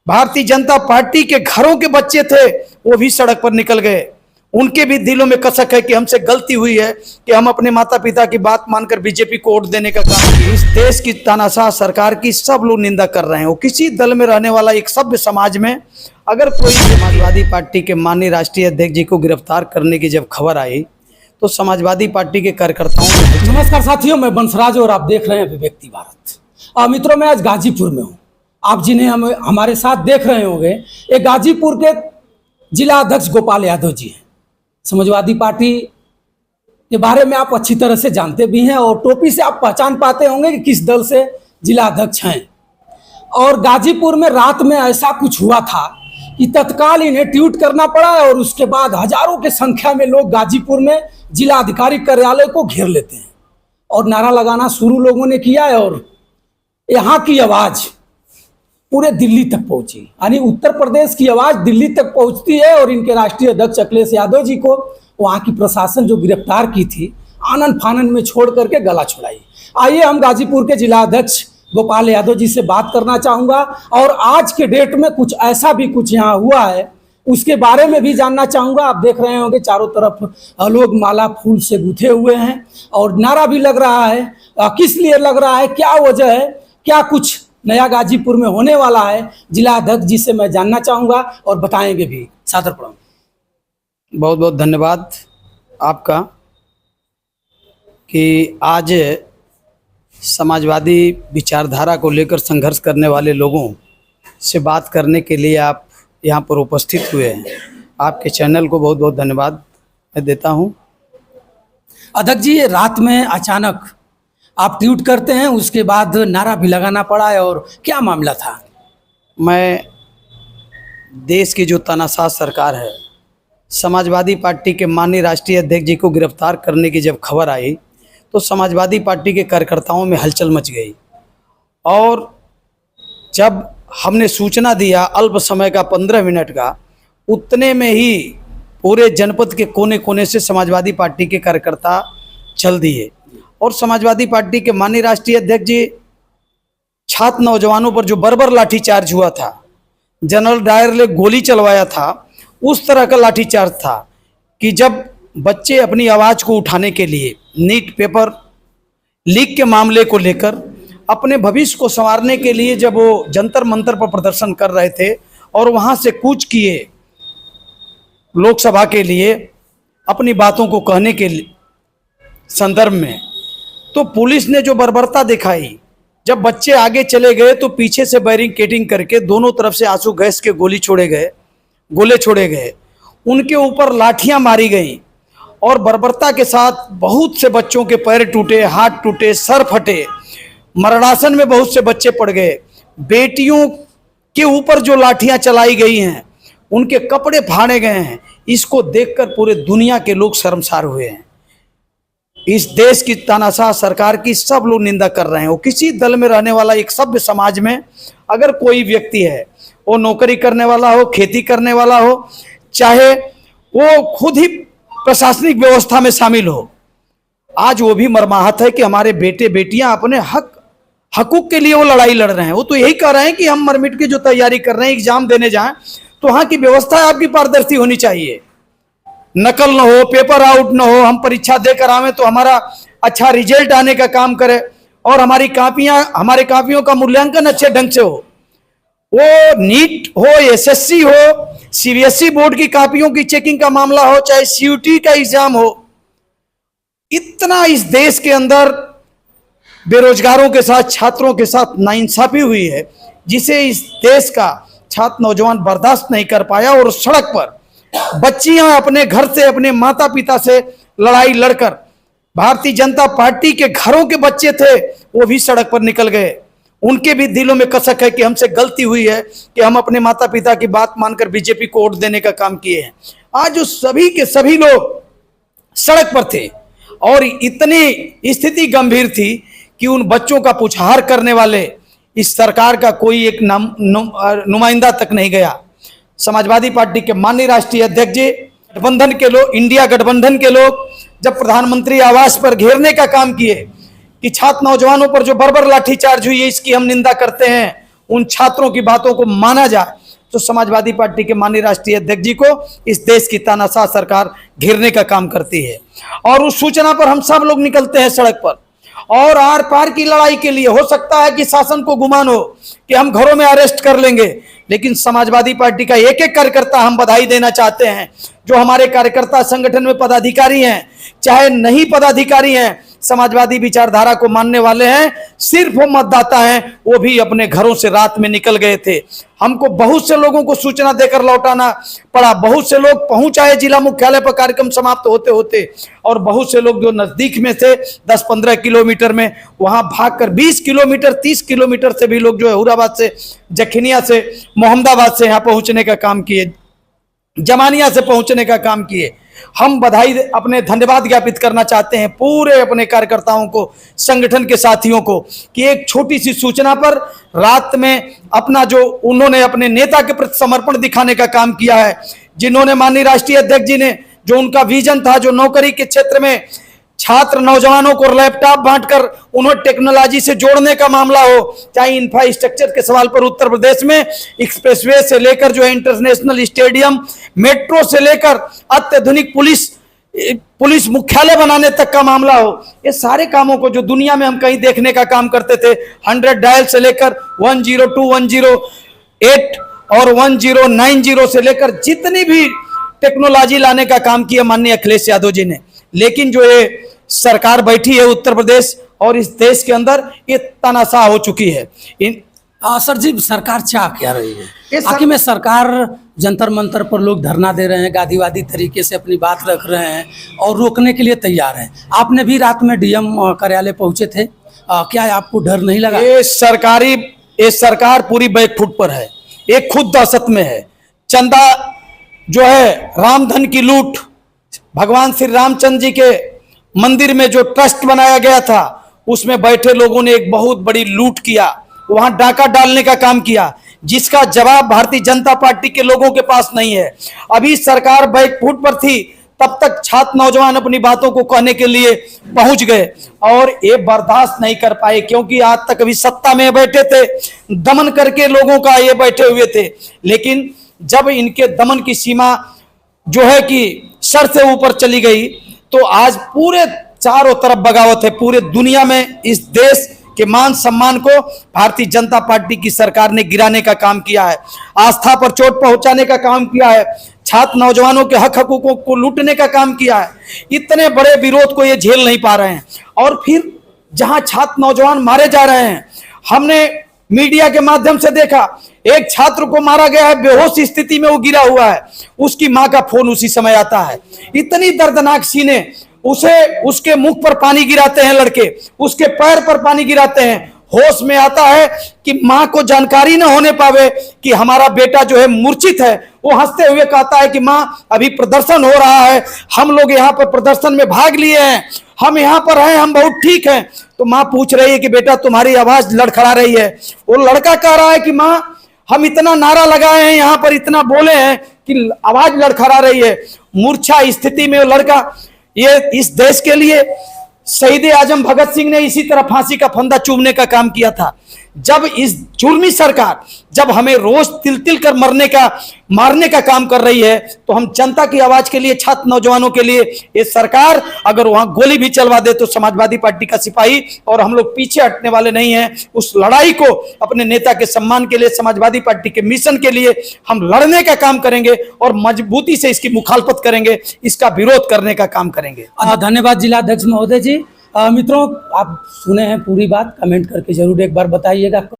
Bharatiya Janata party के घरों के बच्चे थे, वो भी सड़क पर निकल गए। उनके भी दिलों में कसक है कि हमसे गलती हुई है कि हम अपने माता पिता की बात मानकर बीजेपी को वोट देने का काम किया। इस देश की तानाशाह सरकार की सब लोग निंदा कर रहे हैं। वो किसी दल में रहने वाला एक सभ्य समाज में अगर कोई समाजवादी पार्टी के माननीय राष्ट्रीय अध्यक्ष जी को गिरफ्तार करने की जब खबर आई तो समाजवादी पार्टी के कार्यकर्ताओं ने। नमस्कार साथियों, मैं बंसराज और आप देख रहे हैं अभिव्यक्ति भारत। मित्रों, मैं आज गाजीपुर में हूँ। आप जिन्हें हमारे साथ देख रहे होंगे, ये गाजीपुर के जिला अध्यक्ष गोपाल यादव जी हैं। समाजवादी पार्टी के बारे में आप अच्छी तरह से जानते भी हैं और टोपी से आप पहचान पाते होंगे कि किस दल से जिला अध्यक्ष हैं। और गाजीपुर में रात में ऐसा कुछ हुआ था कि तत्काल इन्हें ट्वीट करना पड़ा और उसके बाद हजारों की संख्या में लोग गाजीपुर में जिला अधिकारी कार्यालय को घेर लेते हैं और नारा लगाना शुरू लोगों ने किया है। और यहाँ की आवाज़ पूरे दिल्ली तक पहुंची, यानी उत्तर प्रदेश की आवाज़ दिल्ली तक पहुंचती है। और इनके राष्ट्रीय अध्यक्ष अखिलेश यादव जी को वहाँ की प्रशासन जो गिरफ्तार की थी, आनन फानन में छोड़ करके गला छुड़ाई। आइए हम गाजीपुर के जिला अध्यक्ष गोपाल यादव जी से बात करना चाहूँगा और आज के डेट में कुछ ऐसा भी कुछ यहाँ हुआ है उसके बारे में भी जानना चाहूँगा। आप देख रहे होंगे चारों तरफ लोग माला फूल से गुथे हुए हैं और नारा भी लग रहा है। किस लिए लग रहा है, क्या वजह है, क्या कुछ नया गाजीपुर में होने वाला है, जिला अध्यक्ष जी से मैं जानना चाहूँगा और बताएंगे भी। सादर प्रणाम। बहुत बहुत धन्यवाद आपका कि आज समाजवादी विचारधारा को लेकर संघर्ष करने वाले लोगों से बात करने के लिए आप यहाँ पर उपस्थित हुए हैं। आपके चैनल को बहुत बहुत धन्यवाद मैं देता हूँ। अध्यक्ष जी, ये रात में अचानक आप ट्वीट करते हैं, उसके बाद नारा भी लगाना पड़ा है, और क्या मामला था? मैं देश की जो तानाशाह सरकार है, समाजवादी पार्टी के माननीय राष्ट्रीय अध्यक्ष जी को गिरफ्तार करने की जब खबर आई तो समाजवादी पार्टी के कार्यकर्ताओं में हलचल मच गई। और जब हमने सूचना दिया अल्प समय का 15 मिनट का, उतने में ही पूरे जनपद के कोने कोने से समाजवादी पार्टी के कार्यकर्ता चल दिए। और समाजवादी पार्टी के माननीय राष्ट्रीय अध्यक्ष जी छात्र नौजवानों पर जो बर्बर लाठीचार्ज हुआ था, जनरल डायर ने गोली चलवाया था, उस तरह का लाठीचार्ज था कि जब बच्चे अपनी आवाज़ को उठाने के लिए नीट पेपर लीक के मामले को लेकर अपने भविष्य को संवारने के लिए जब वो जंतर मंतर पर प्रदर्शन कर रहे थे और वहाँ से कूच किए लोकसभा के लिए अपनी बातों को कहने के संदर्भ में, तो पुलिस ने जो बर्बरता दिखाई, जब बच्चे आगे चले गए तो पीछे से बैरिकेडिंग करके दोनों तरफ से आंसू गैस के गोले छोड़े गए, उनके ऊपर लाठियां मारी गईं और बर्बरता के साथ बहुत से बच्चों के पैर टूटे, हाथ टूटे, सर फटे, मरणासन में बहुत से बच्चे पड़ गए। बेटियों के ऊपर जो लाठियां चलाई गई हैं, उनके कपड़े फाड़े गए हैं। इसको देखकर पूरे दुनिया के लोग शर्मसार हुए हैं। इस देश की तानाशाह सरकार की सब लोग निंदा कर रहे हैं। वो किसी दल में रहने वाला एक सभ्य समाज में अगर कोई व्यक्ति है, वो नौकरी करने वाला हो, खेती करने वाला हो, चाहे वो खुद ही प्रशासनिक व्यवस्था में शामिल हो, आज वो भी मर्माहत है कि हमारे बेटे बेटियां अपने हकूक के लिए वो लड़ाई लड़ रहे हैं। वो तो यही कह रहे हैं कि हम मर मिट की जो तैयारी कर रहे हैं, एग्जाम देने जाएं तो वहाँ की व्यवस्था आपकी पारदर्शी होनी चाहिए, नकल न हो, पेपर आउट न हो, हम परीक्षा देकर आवे तो हमारा अच्छा रिजल्ट आने का काम करे और हमारे कापियों का मूल्यांकन अच्छे ढंग से हो। वो नीट हो, एसएससी हो, सीबीएसई बोर्ड की कापियों की चेकिंग का मामला हो, चाहे सीयूटी का एग्जाम हो, इतना इस देश के अंदर बेरोजगारों के साथ, छात्रों के साथ नाइंसाफी हुई है, जिसे इस देश का छात्र नौजवान बर्दाश्त नहीं कर पाया। और सड़क पर बच्चियां अपने घर से, अपने माता पिता से लड़ाई लड़कर, भारतीय जनता पार्टी के घरों के बच्चे थे, वो भी सड़क पर निकल गए। उनके भी दिलों में कसक है कि हमसे गलती हुई है कि हम अपने माता पिता की बात मानकर बीजेपी को वोट देने का काम किए हैं। आज जो सभी के सभी लोग सड़क पर थे और इतनी स्थिति गंभीर थी कि उन बच्चों का पुछाहार करने वाले इस सरकार का कोई एक नुमाइंदा तक नहीं गया। समाजवादी पार्टी के माननीय राष्ट्रीय अध्यक्ष जी, गठबंधन के लोग, इंडिया गठबंधन के लोग जब प्रधानमंत्री आवास पर घेरने का काम किए कि छात्र नौजवानों पर जो बर्बर लाठीचार्ज हुई है, इसकी हम निंदा करते हैं, उन छात्रों की बातों को माना जाए तो समाजवादी पार्टी के माननीय राष्ट्रीय अध्यक्ष जी को इस देश की तानाशाह सरकार घेरने का काम करती है। और उस सूचना पर हम सब लोग निकलते हैं सड़क पर और आर पार की लड़ाई के लिए। हो सकता है कि शासन को गुमान हो कि हम घरों में अरेस्ट कर लेंगे, लेकिन समाजवादी पार्टी का एक एक कार्यकर्ता हम बधाई देना चाहते हैं। जो हमारे कार्यकर्ता संगठन में पदाधिकारी हैं, चाहे नहीं पदाधिकारी हैं, समाजवादी विचारधारा को मानने वाले हैं, सिर्फ वो मतदाता हैं, वो भी अपने घरों से रात में निकल गए थे। हमको बहुत से लोगों को सूचना देकर लौटाना पड़ा। बहुत से लोग पहुंच आए जिला मुख्यालय पर कार्यक्रम समाप्त होते होते, और बहुत से लोग जो नजदीक में थे 10-15 किलोमीटर में, वहां भागकर 20 किलोमीटर 30 किलोमीटर से भी लोग जो है हुराबाद से, जखनिया से, मोहम्मदाबाद से यहाँ पहुंचने का काम किए, जमानिया से पहुंचने का काम किए। हम बधाई अपने धन्यवाद ज्ञापित करना चाहते हैं पूरे अपने कार्यकर्ताओं को, संगठन के साथियों को, कि एक छोटी सी सूचना पर रात में अपना जो उन्होंने अपने नेता के प्रति समर्पण दिखाने का काम किया है। जिन्होंने माननीय राष्ट्रीय अध्यक्ष जी ने जो उनका विजन था, जो नौकरी के क्षेत्र में छात्र नौजवानों को लैपटॉप बांटकर उन्हें टेक्नोलॉजी से जोड़ने का मामला हो, चाहे इंफ्रास्ट्रक्चर के सवाल पर उत्तर प्रदेश में एक्सप्रेसवे से लेकर जो है इंटरनेशनल स्टेडियम, मेट्रो से लेकर अत्याधुनिक पुलिस मुख्यालय बनाने तक का मामला हो, ये सारे कामों को जो दुनिया में हम कहीं देखने का काम करते थे, 100 डायल से लेकर 102, 108 और 1090 से लेकर जितनी भी टेक्नोलॉजी लाने का काम किया माननीय अखिलेश यादव जी ने। लेकिन जो ये सरकार बैठी है उत्तर प्रदेश और इस देश के अंदर, ये तानाशाह हो चुकी है। सर जी, सरकार चाह क्या रही है? आखिर में सरकार जंतर मंतर पर लोग धरना दे रहे हैं, गांधीवादी तरीके से अपनी बात रख रहे हैं और रोकने के लिए तैयार हैं। आपने भी रात में डीएम कार्यालय पहुंचे थे, क्या आपको डर नहीं लगा? ये सरकार पूरी बैकफुट पर है, एक खुद दहशत में है। चंदा जो है, रामधन की लूट, भगवान श्री रामचंद्र जी के मंदिर में जो ट्रस्ट बनाया गया था, उसमें बैठे लोगों ने एक बहुत बड़ी लूट किया, वहां डाका डालने का काम किया, जिसका जवाब भारतीय जनता पार्टी के लोगों के पास नहीं है। अभी सरकार बैकफुट पर थी, तब तक छात्र नौजवान अपनी बातों को कहने के लिए पहुंच गए और ये बर्दाश्त नहीं कर पाए, क्योंकि आज तक अभी सत्ता में बैठे थे, दमन करके लोगों का ये बैठे हुए थे। लेकिन जब इनके दमन की सीमा जो है कि सर से ऊपर चली गई, तो आज पूरे चारों तरफ बगावत है। पूरे दुनिया में इस देश के मान सम्मान को भारतीय जनता पार्टी की सरकार ने गिराने का काम किया है, आस्था पर चोट पहुंचाने का काम किया है, छात्र नौजवानों के हक हकूकों को लूटने का काम किया है। इतने बड़े विरोध को ये झेल नहीं पा रहे हैं। और फिर जहां छात्र नौजवान मारे जा रहे हैं, हमने मीडिया के माध्यम से देखा, एक छात्र को मारा गया है, बेहोश स्थिति में वो गिरा हुआ है, उसकी मां का फोन उसी समय आता है। इतनी दर्दनाक सीने, उसके मुख पर पानी गिराते हैं लड़के, उसके पैर पर पानी गिराते हैं। होश में आता है कि मां को जानकारी न होने पावे कि हमारा बेटा जो है मूर्छित है। वो हंसते हुए कहता है कि मां, अभी प्रदर्शन हो रहा है, हम लोग यहाँ पर प्रदर्शन में भाग लिए हैं, हम यहाँ पर हैं, हम बहुत ठीक हैं। तो मां पूछ रही है कि बेटा तुम्हारी आवाज लड़खड़ा रही है। वो लड़का कह रहा है कि मां, हम इतना नारा लगाए हैं, यहाँ पर इतना बोले हैं कि आवाज लड़खड़ा रही है। मूर्छा स्थिति में वो लड़का, ये इस देश के लिए शहीद आजम भगत सिंह ने इसी तरह फांसी का फंदा चूमने का काम किया था। जब इस जुल्मी सरकार जब हमें रोज तिल तिल कर मारने का काम कर रही है, तो हम जनता की आवाज के लिए, छात्र नौजवानों के लिए, ये सरकार अगर वहां गोली भी चलवा दे तो समाजवादी पार्टी का सिपाही और हम लोग पीछे हटने वाले नहीं हैं। उस लड़ाई को अपने नेता के सम्मान के लिए, समाजवादी पार्टी के मिशन के लिए हम लड़ने का काम करेंगे और मजबूती से इसकी मुखालफत करेंगे, इसका विरोध करने का काम करेंगे। धन्यवाद जिलाध्यक्ष महोदय जी। मित्रों, आप सुने हैं पूरी बात, कमेंट करके जरूर एक बार बताइएगा।